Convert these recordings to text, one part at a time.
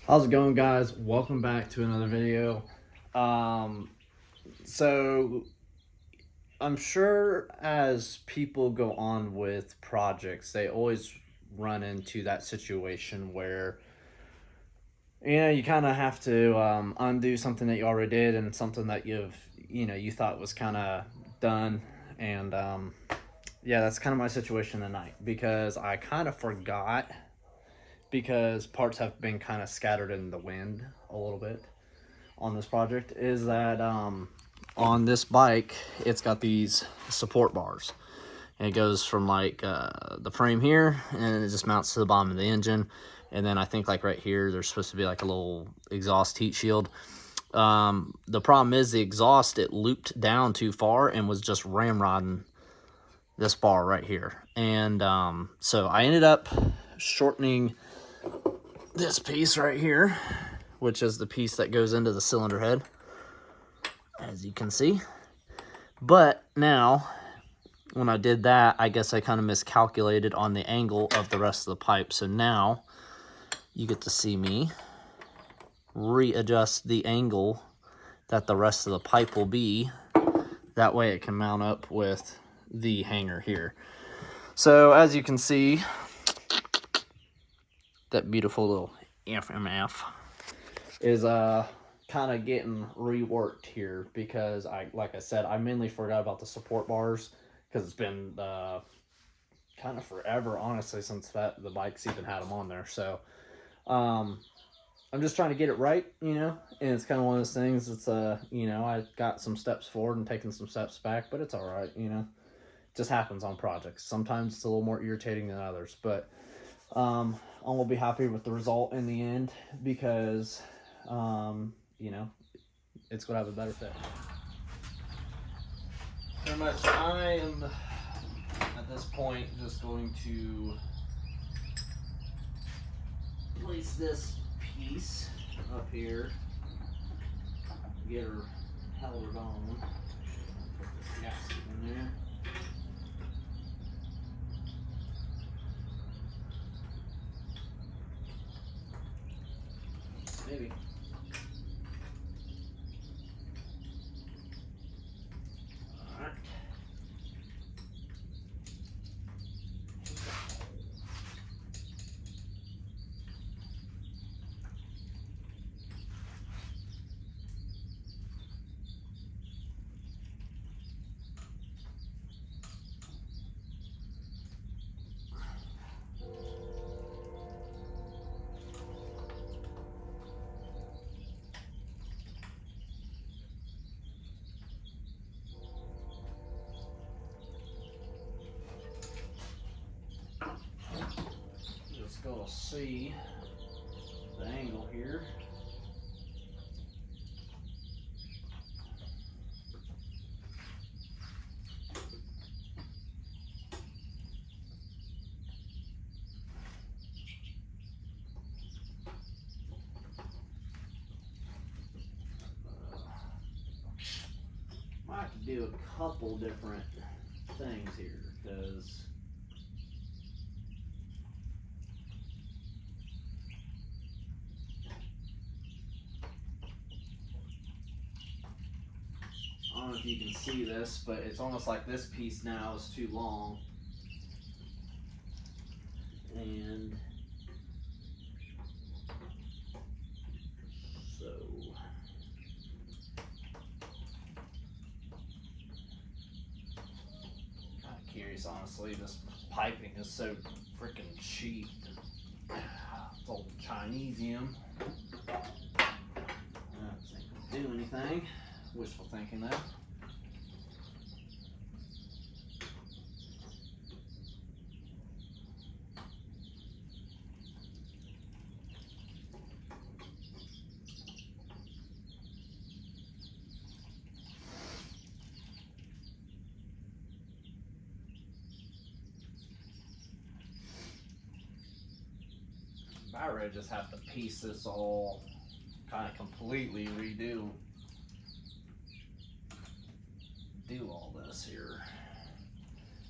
How's it going, guys? Welcome back to another video. So I'm sure as people go on with projects, they always run into that situation where you kind of have to undo something that you already did and something that you thought was kind of done. And yeah, that's kind of my situation tonight because I kind of forgot because parts have been kind of scattered in the wind a little bit on this project is that on this bike it's got these support bars, and it goes from like the frame here, and it just mounts to the bottom of the engine, and then I think like right here there's supposed to be like a little exhaust heat shield. The problem is the exhaust, it looped down too far and was just ramrodding this bar right here, and so I ended up shortening this piece right here, which is the piece that goes into the cylinder head, as you can see. But now, when I did that, I guess I kind of miscalculated on the angle of the rest of the pipe. So now, you get to see me readjust the angle that the rest of the pipe will be. That way it can mount up with the hanger here. So, as you can see, that beautiful little FMF is kind of getting reworked here because like I said, I mainly forgot about the support bars because it's been kind of forever, honestly, since the bikes even had them on there. So I'm just trying to get it right, and it's kind of one of those things. It's I got some steps forward and taking some steps back, but it's all right. It just happens on projects. Sometimes it's a little more irritating than others, but I will be happy with the result in the end because it's going to have a better fit. Pretty much, I am at this point just going to place this piece up here, get her held on, put this gasket in there. Maybe. Alright. Just go to see the angle here. Might have to do a couple different things here because I don't know if you can see this, but it's almost like this piece now is too long. And so kind of curious, honestly. This piping is so freaking cheap. It's old Chinesium. That ain't gonna do anything. Wishful thinking, though. I really just have to piece this all kind of completely redo all this here,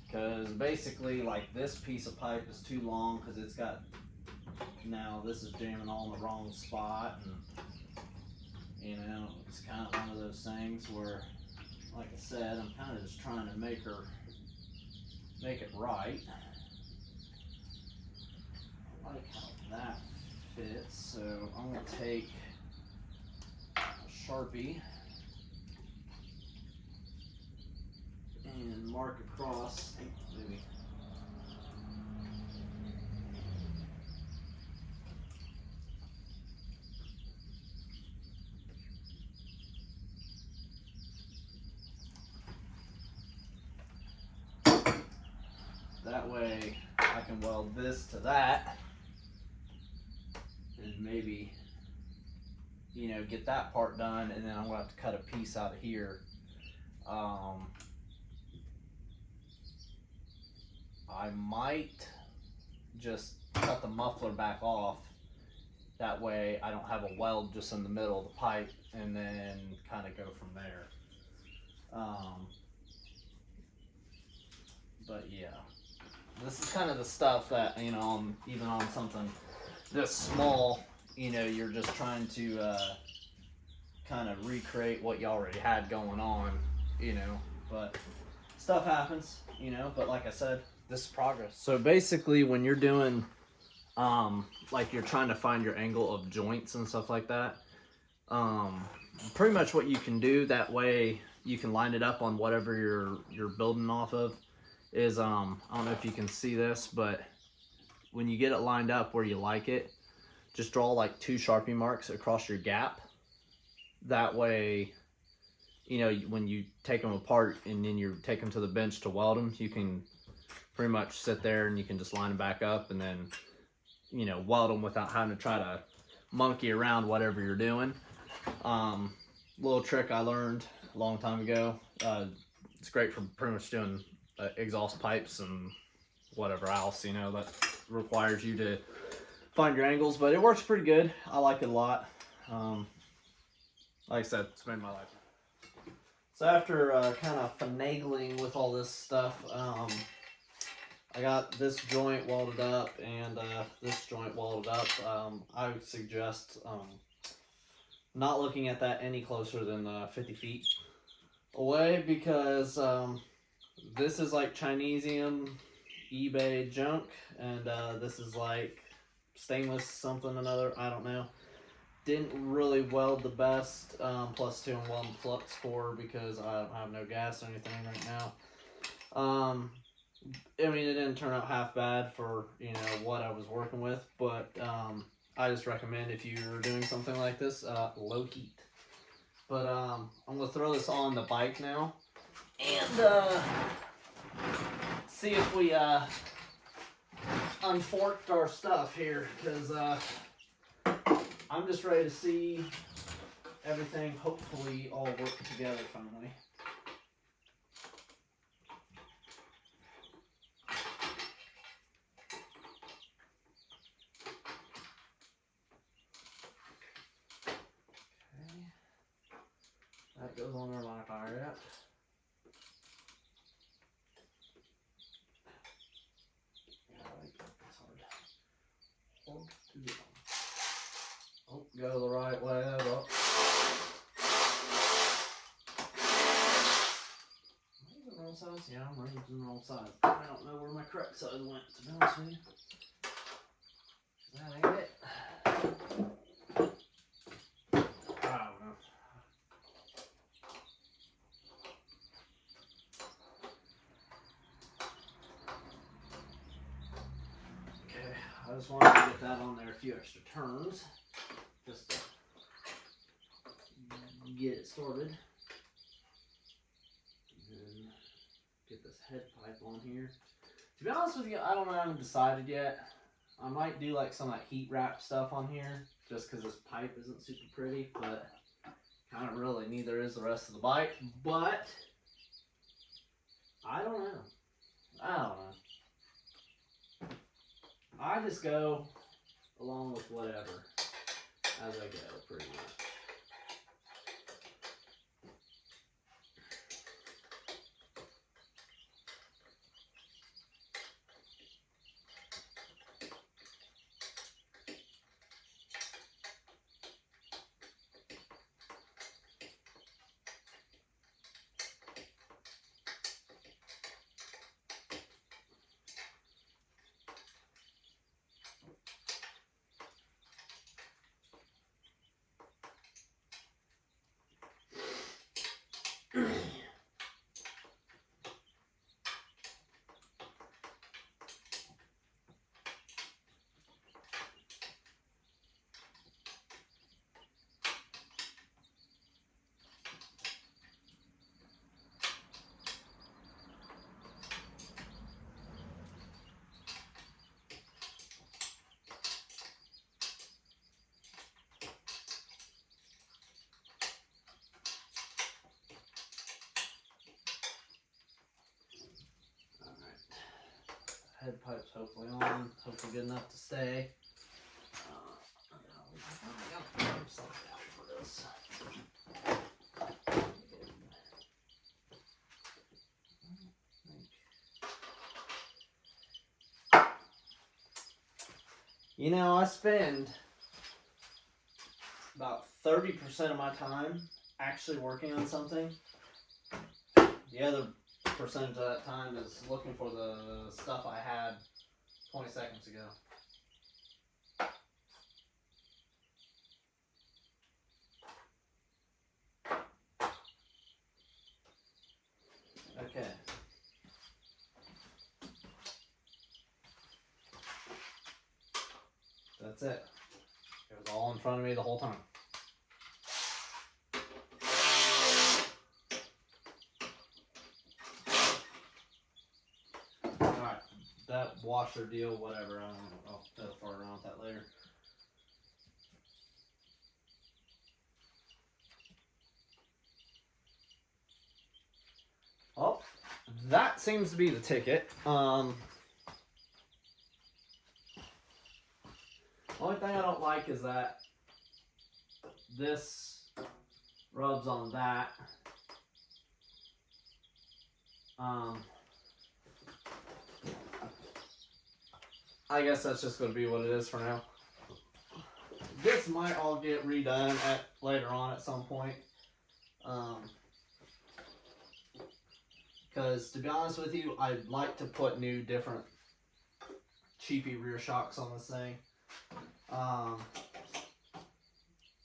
because basically like this piece of pipe is too long because it's got Now this is jamming all in the wrong spot, and you know, it's kind of one of those things where, like I said, I'm kind of just trying to make it right. I like how that fits, so I'm going to take a Sharpie and mark across, maybe. That way I can weld this to that and maybe, you know, get that part done, and then I'm going to have to cut a piece out of here. I might just cut the muffler back off. That way I don't have a weld just in the middle of the pipe, and then kind of go from there. But yeah, this is kind of the stuff that, you know, even on something this small, you know, you're just trying to kind of recreate what you already had going on, you know, but stuff happens, you know, but like I said, this is progress. So basically when you're doing, like you're trying to find your angle of joints and stuff like that, pretty much what you can do, that way you can line it up on whatever you're building off of, is, I don't know if you can see this, but when you get it lined up where you like it, just draw like 2 Sharpie marks across your gap. That way, you know, when you take them apart and then you take them to the bench to weld them, you can pretty much sit there and you can just line them back up and then, you know, weld them without having to try to monkey around whatever you're doing. Little trick I learned a long time ago. It's great for pretty much doing exhaust pipes and whatever else, you know, that requires you to find your angles, but it works pretty good. I like it a lot. Like I said, it's made my life. So after kind of finagling with all this stuff, I got this joint welded up and this joint welded up. I would suggest not looking at that any closer than 50 feet away, because this is like Chinesium eBay junk, and this is like stainless something another, I don't know. Didn't really weld the best, plus 2-in-1 flux core, because I don't have no gas or anything right now. I mean, it didn't turn out half bad for, you know, what I was working with, but I just recommend, if you're doing something like this, low heat. But I'm going to throw this on the bike now and see if we unforked our stuff here, because I'm just ready to see everything hopefully all work together finally. Okay, that goes on our line fire up. Oh, go the right way up. Am I using the wrong size? Yeah, I'm using the wrong size. I don't know where my correct size went, to be honest with you. That ain't it. I don't know. Okay, I just wanted to get that on there a few extra turns, just to get it started. And then get this head pipe on here. To be honest with you, I don't know, I haven't decided yet. I might do like some like heat wrap stuff on here, just because this pipe isn't super pretty, but kind of really neither is the rest of the bike. But I don't know. I just go along with whatever as I go, pretty much. head pipe's hopefully on, hopefully good enough to stay. I got to pump something out for this. You know, I spend about 30% of my time actually working on something. The other percentage of that time is looking for the stuff I had 20 seconds ago. Okay. That's it. It was all in front of me the whole time. Alright, that washer deal, whatever, I don't know. I'll fiddle fart around with that later. Oh, that seems to be the ticket. Only thing I don't like is that this rubs on that. I guess that's just going to be what it is for now. This might all get redone later on at some point. Because to be honest with you, I'd like to put new, different, cheapy rear shocks on this thing.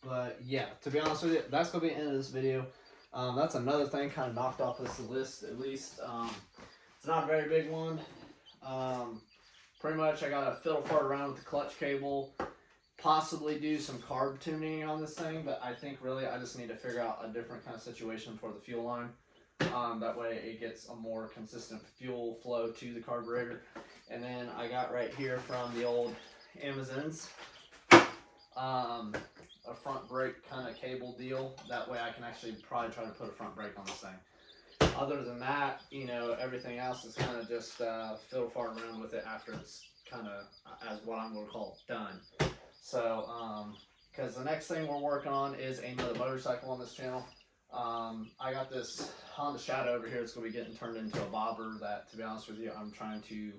But yeah, to be honest with you, that's going to be the end of this video. That's another thing kind of knocked off this list, at least. It's not a very big one. Pretty much I got to fiddle fart around with the clutch cable, possibly do some carb tuning on this thing, but I think really I just need to figure out a different kind of situation for the fuel line. That way it gets a more consistent fuel flow to the carburetor. And then I got right here from the old Amazons, a front brake kind of cable deal. That way I can actually probably try to put a front brake on this thing. Other than that, you know, everything else is kind of just fiddle fart around with it after it's kind of, as what I'm going to call done. So, because the next thing we're working on is another motorcycle on this channel. I got this Honda Shadow over here. It's going to be getting turned into a bobber that, to be honest with you, I'm trying to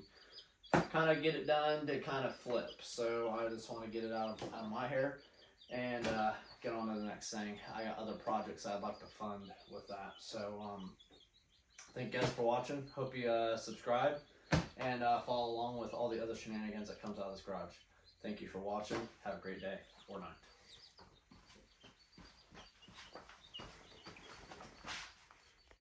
kind of get it done to kind of flip. So I just want to get it out of my hair and get on to the next thing. I got other projects I'd like to fund with that. So thank you guys for watching. Hope you subscribe and follow along with all the other shenanigans that comes out of this garage. Thank you for watching. Have a great day or night.